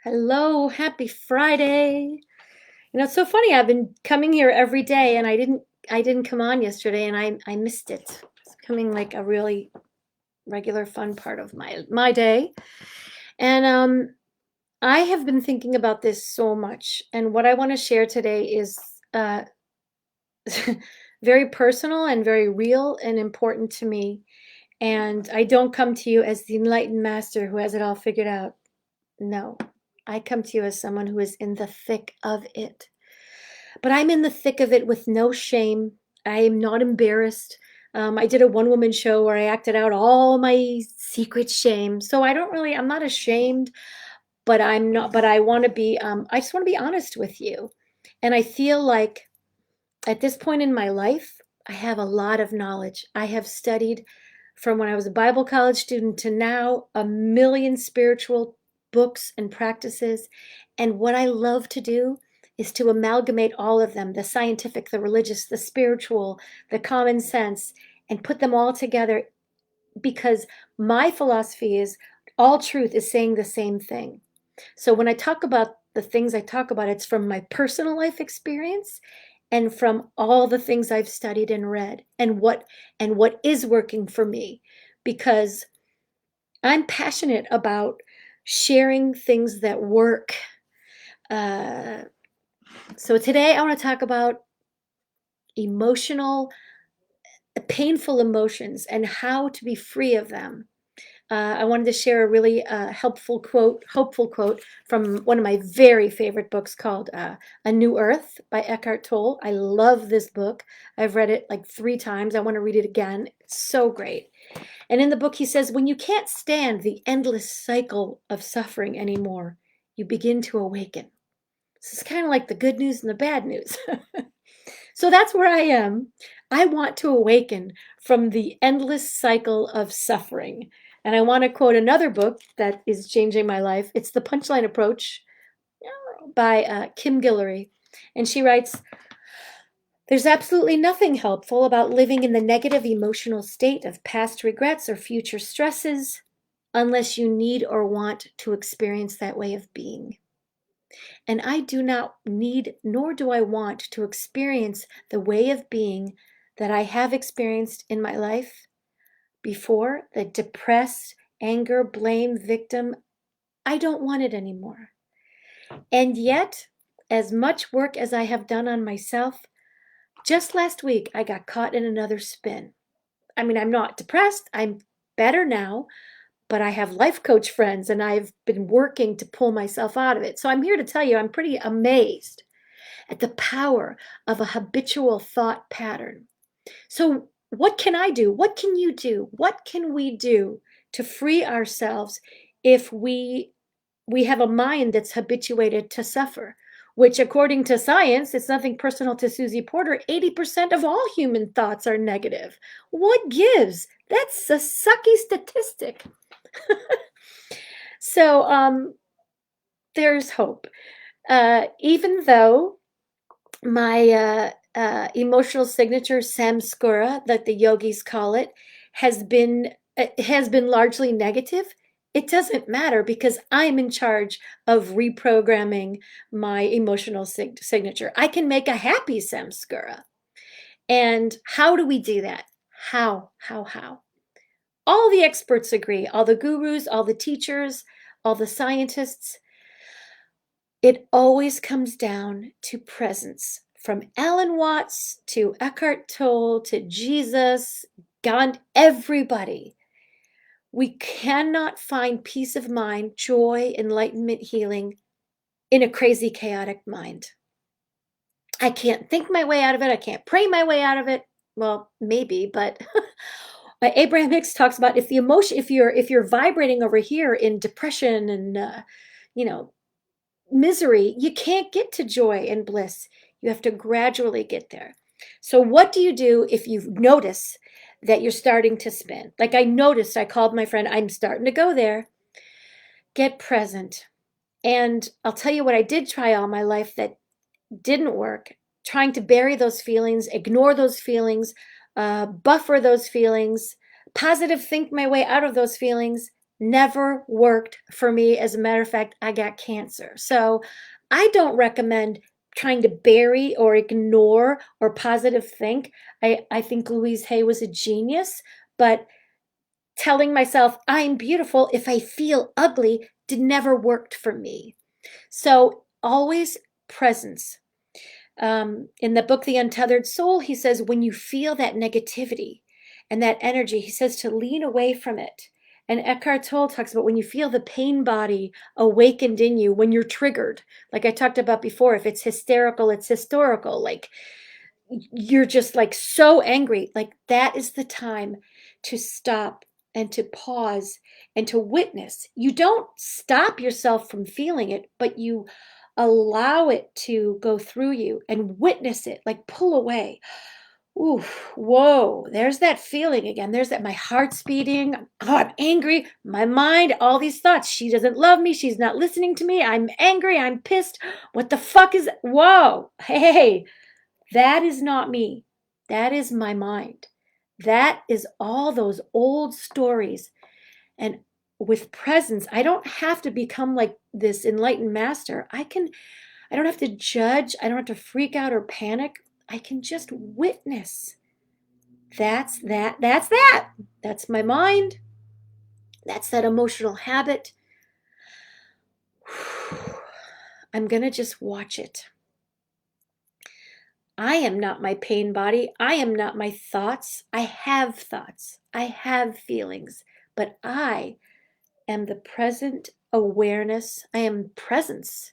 Hello, happy Friday. It's so funny. I've been coming here every day and I didn't come on yesterday and I missed it. It's becoming like a really regular fun part of my day. And I have been thinking about this so much, and what I want to share today is uh very personal and very real and important to me. And I don't come to you as the enlightened master who has it all figured out. No. I come to you as someone who is in the thick of it. But I'm in the thick of it with no shame. I am not embarrassed. I did a one woman show where I acted out all my secret shame. So I'm not ashamed, but I want to I just want to be honest with you. And I feel like at this point in my life, I have a lot of knowledge. I have studied from when I was a Bible college student to now a million spiritual books and practices. And what I love to do is to amalgamate all of them, the scientific, the religious, the spiritual, the common sense, and put them all together, because my philosophy is all truth is saying the same thing. So when I talk about the things I talk about, it's from my personal life experience and from all the things I've studied and read, and what is working for me, because I'm passionate about sharing things that work. Uh, so today I want to talk about emotional, painful emotions and how to be free of them. I wanted to share a really hopeful quote from one of my very favorite books called A New Earth by Eckhart Tolle. I love this book. I've read it like 3 times. I want to read it again. It's so great. And in the book, he says, when you can't stand the endless cycle of suffering anymore, you begin to awaken. This is kind of like the good news and the bad news. So that's where I am. I want to awaken from the endless cycle of suffering. And I want to quote another book that is changing my life. It's The Punchline Approach by Kim Guillory. And she writes, there's absolutely nothing helpful about living in the negative emotional state of past regrets or future stresses unless you need or want to experience that way of being. And I do not need, nor do I want to experience the way of being that I have experienced in my life before, the depressed, anger, blame, victim. I don't want it anymore. And yet, as much work as I have done on myself, just last week I got caught in another spin. I mean, I'm not depressed. I'm better now, but I have life coach friends and I've been working to pull myself out of it. So I'm here to tell you, I'm pretty amazed at the power of a habitual thought pattern. So, what can I do? What can you do? What can we do to free ourselves if we have a mind that's habituated to suffer? Which, according to science, it's nothing personal to Susie Porter, 80% of all human thoughts are negative. What gives? That's a sucky statistic. So, there's hope. Even though my emotional signature, samskara, that the yogis call it, has been largely negative. It doesn't matter because I'm in charge of reprogramming my emotional signature. I can make a happy samskara. And how do we do that? How? All the experts agree, all the gurus, all the teachers, all the scientists. It always comes down to presence. From Alan Watts to Eckhart Tolle to Jesus, Gandhi, everybody. We cannot find peace of mind, joy, enlightenment, healing in a crazy, chaotic mind. I can't think my way out of it. I can't pray my way out of it. Well, maybe, but Abraham Hicks talks about if you're vibrating over here in depression and you know misery, you can't get to joy and bliss. You have to gradually get there. So, what do you do if you notice that you're starting to spin? Like I noticed, I called my friend, I'm starting to go there. Get present. And I'll tell you what I did try all my life that didn't work, trying to bury those feelings, ignore those feelings, buffer those feelings, positive think my way out of those feelings. never worked for me. As a matter of fact, I got cancer. So I don't recommend trying to bury or ignore or positive think. I think Louise Hay was a genius, but telling myself I'm beautiful if I feel ugly did never worked for me. So always presence. In the book, The Untethered Soul, he says, when you feel that negativity and that energy, he says to lean away from it. And Eckhart Tolle talks about when you feel the pain body awakened in you, when you're triggered, like I talked about before, if it's hysterical, it's historical, like you're just like so angry, like that is the time to stop and to pause and to witness. You don't stop yourself from feeling it, but you allow it to go through you and witness it, like pull away. Ooh, whoa, there's that feeling again. There's that, my heart's beating. Oh, I'm angry. My mind, all these thoughts. She doesn't love me. She's not listening to me. I'm angry. I'm pissed. What the fuck is, whoa, hey, that is not me. That is my mind. That is all those old stories. And with presence, I don't have to become like this enlightened master. I don't have to judge. I don't have to freak out or panic. I can just witness. That's that. That's that. That's my mind. That's that emotional habit. I'm going to just watch it. I am not my pain body. I am not my thoughts. I have thoughts. I have feelings, but I am the present awareness. I am presence.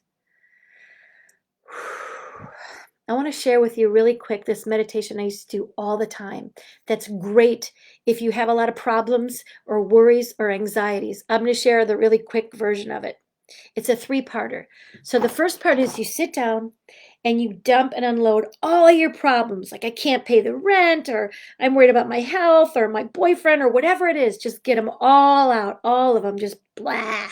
I want to share with you really quick this meditation I used to do all the time. That's great if you have a lot of problems or worries or anxieties. I'm going to share the really quick version of it. It's a 3-parter. So the first part is you sit down and you dump and unload all your problems. Like I can't pay the rent, or I'm worried about my health or my boyfriend or whatever it is. Just get them all out, all of them, just blah.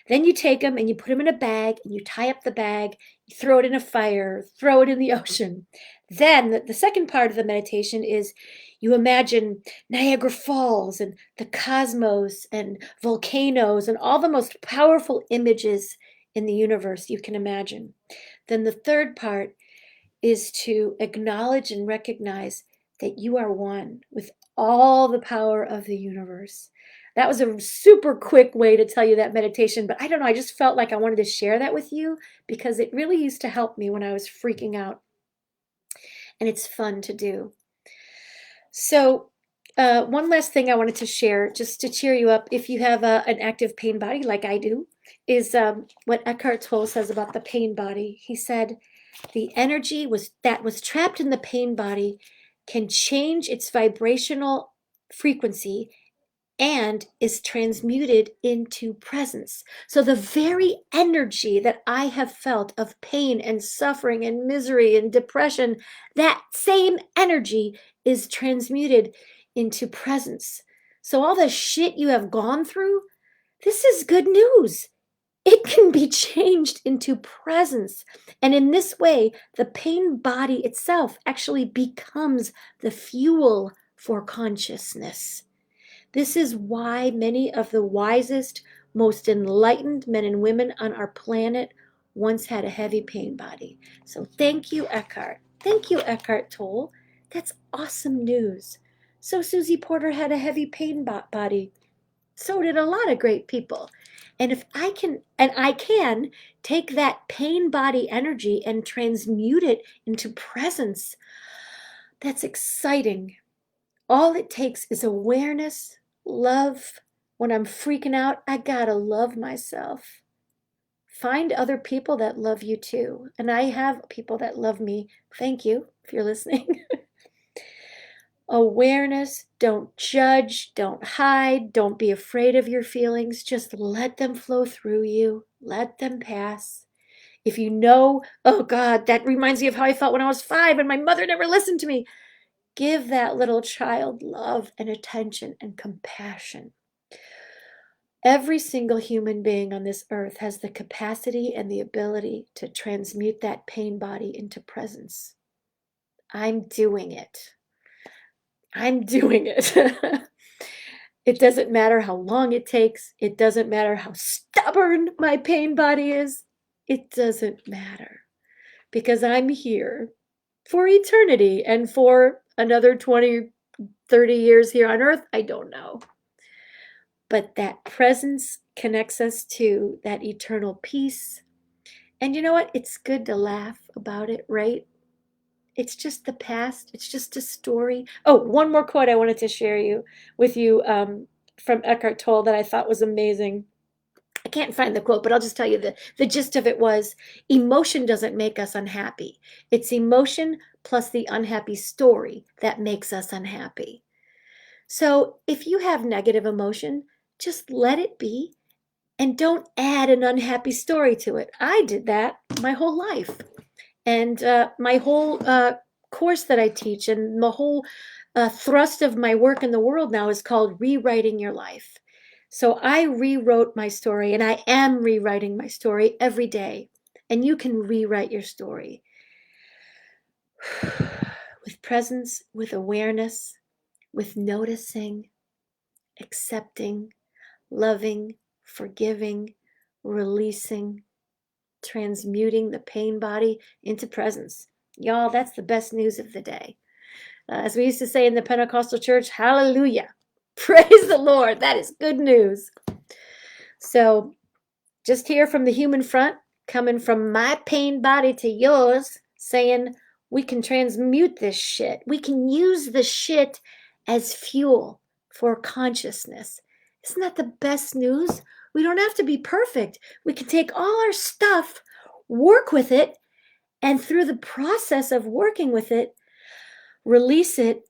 Then you take them and you put them in a bag and you tie up the bag, you throw it in a fire, throw it in the ocean. Then the second part of the meditation is you imagine Niagara Falls and the cosmos and volcanoes and all the most powerful images in the universe you can imagine. Then the third part is to acknowledge and recognize that you are one with all the power of the universe. That was a super quick way to tell you that meditation, but I don't know, I just felt like I wanted to share that with you because it really used to help me when I was freaking out. And it's fun to do. So, one last thing I wanted to share, just to cheer you up, if you have an active pain body like I do, is what Eckhart Tolle says about the pain body. He said, the energy that was trapped in the pain body can change its vibrational frequency and is transmuted into presence. So the very energy that I have felt of pain and suffering and misery and depression, that same energy is transmuted into presence. So all the shit you have gone through, this is good news. It can be changed into presence. And in this way, the pain body itself actually becomes the fuel for consciousness. This is why many of the wisest, most enlightened men and women on our planet once had a heavy pain body. So thank you, Eckhart. Thank you, Eckhart Tolle. That's awesome news. So Susie Porter had a heavy pain body. So did a lot of great people. And if I can take that pain body energy and transmute it into presence, that's exciting. All it takes is awareness, love. When I'm freaking out, I gotta love myself. Find other people that love you too. And I have people that love me. Thank you if you're listening. Awareness, don't judge, don't hide, don't be afraid of your feelings. Just let them flow through you, let them pass. If you know, oh God, that reminds me of how I felt when I was 5 and my mother never listened to me, give that little child love and attention and compassion. Every single human being on this earth has the capacity and the ability to transmute that pain body into presence. I'm doing it. I'm doing it. It doesn't matter how long it takes. It doesn't matter how stubborn my pain body is. It doesn't matter because I'm here for eternity and for another 20, 30 years here on earth. I don't know. But that presence connects us to that eternal peace. And you know what? It's good to laugh about it, right? It's just the past. It's just a story. Oh, one more quote I wanted to share with you from Eckhart Tolle that I thought was amazing. I can't find the quote, but I'll just tell you the gist of it was emotion doesn't make us unhappy. It's emotion plus the unhappy story that makes us unhappy. So if you have negative emotion, just let it be and don't add an unhappy story to it. I did that my whole life. And my whole course that I teach and the whole thrust of my work in the world now is called Rewriting Your Life. So I rewrote my story and I am rewriting my story every day. And you can rewrite your story with presence, with awareness, with noticing, accepting, loving, forgiving, releasing, transmuting the pain body into presence. Y'all, that's the best news of the day. As we used to say in the Pentecostal church, hallelujah. Praise the Lord. That is good news. So, just here from the human front, coming from my pain body to yours, saying we can transmute this shit. We can use the shit as fuel for consciousness. Isn't that the best news? We don't have to be perfect. We can take all our stuff, work with it, and through the process of working with it, release it.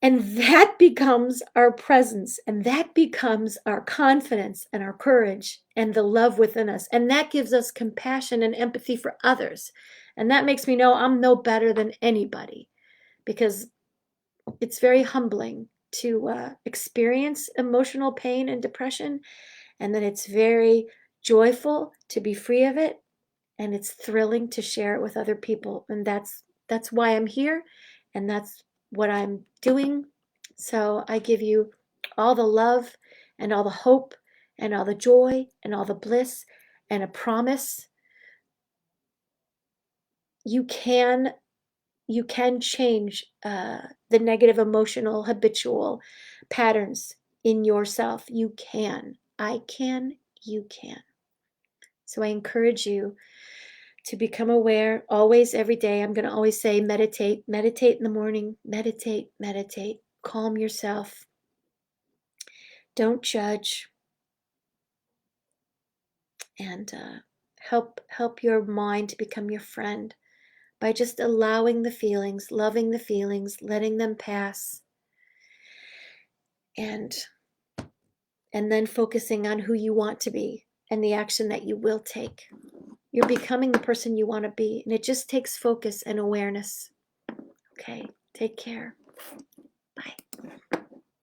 And that becomes our presence, and that becomes our confidence and our courage and the love within us. And that gives us compassion and empathy for others. And that makes me know I'm no better than anybody, because it's very humbling to experience emotional pain and depression. And then it's very joyful to be free of it. And it's thrilling to share it with other people. And that's why I'm here. And that's what I'm doing. So I give you all the love and all the hope and all the joy and all the bliss and a promise. You can change the negative emotional habitual patterns in yourself. You can. I can. You can. So I encourage you to become aware always, every day. I'm going to always say meditate. Meditate in the morning. Meditate, meditate. Calm yourself. Don't judge. And help your mind to become your friend by just allowing the feelings, loving the feelings, letting them pass, and then focusing on who you want to be and the action that you will take. You're becoming the person you want to be, and it just takes focus and awareness. Okay, take care. Bye.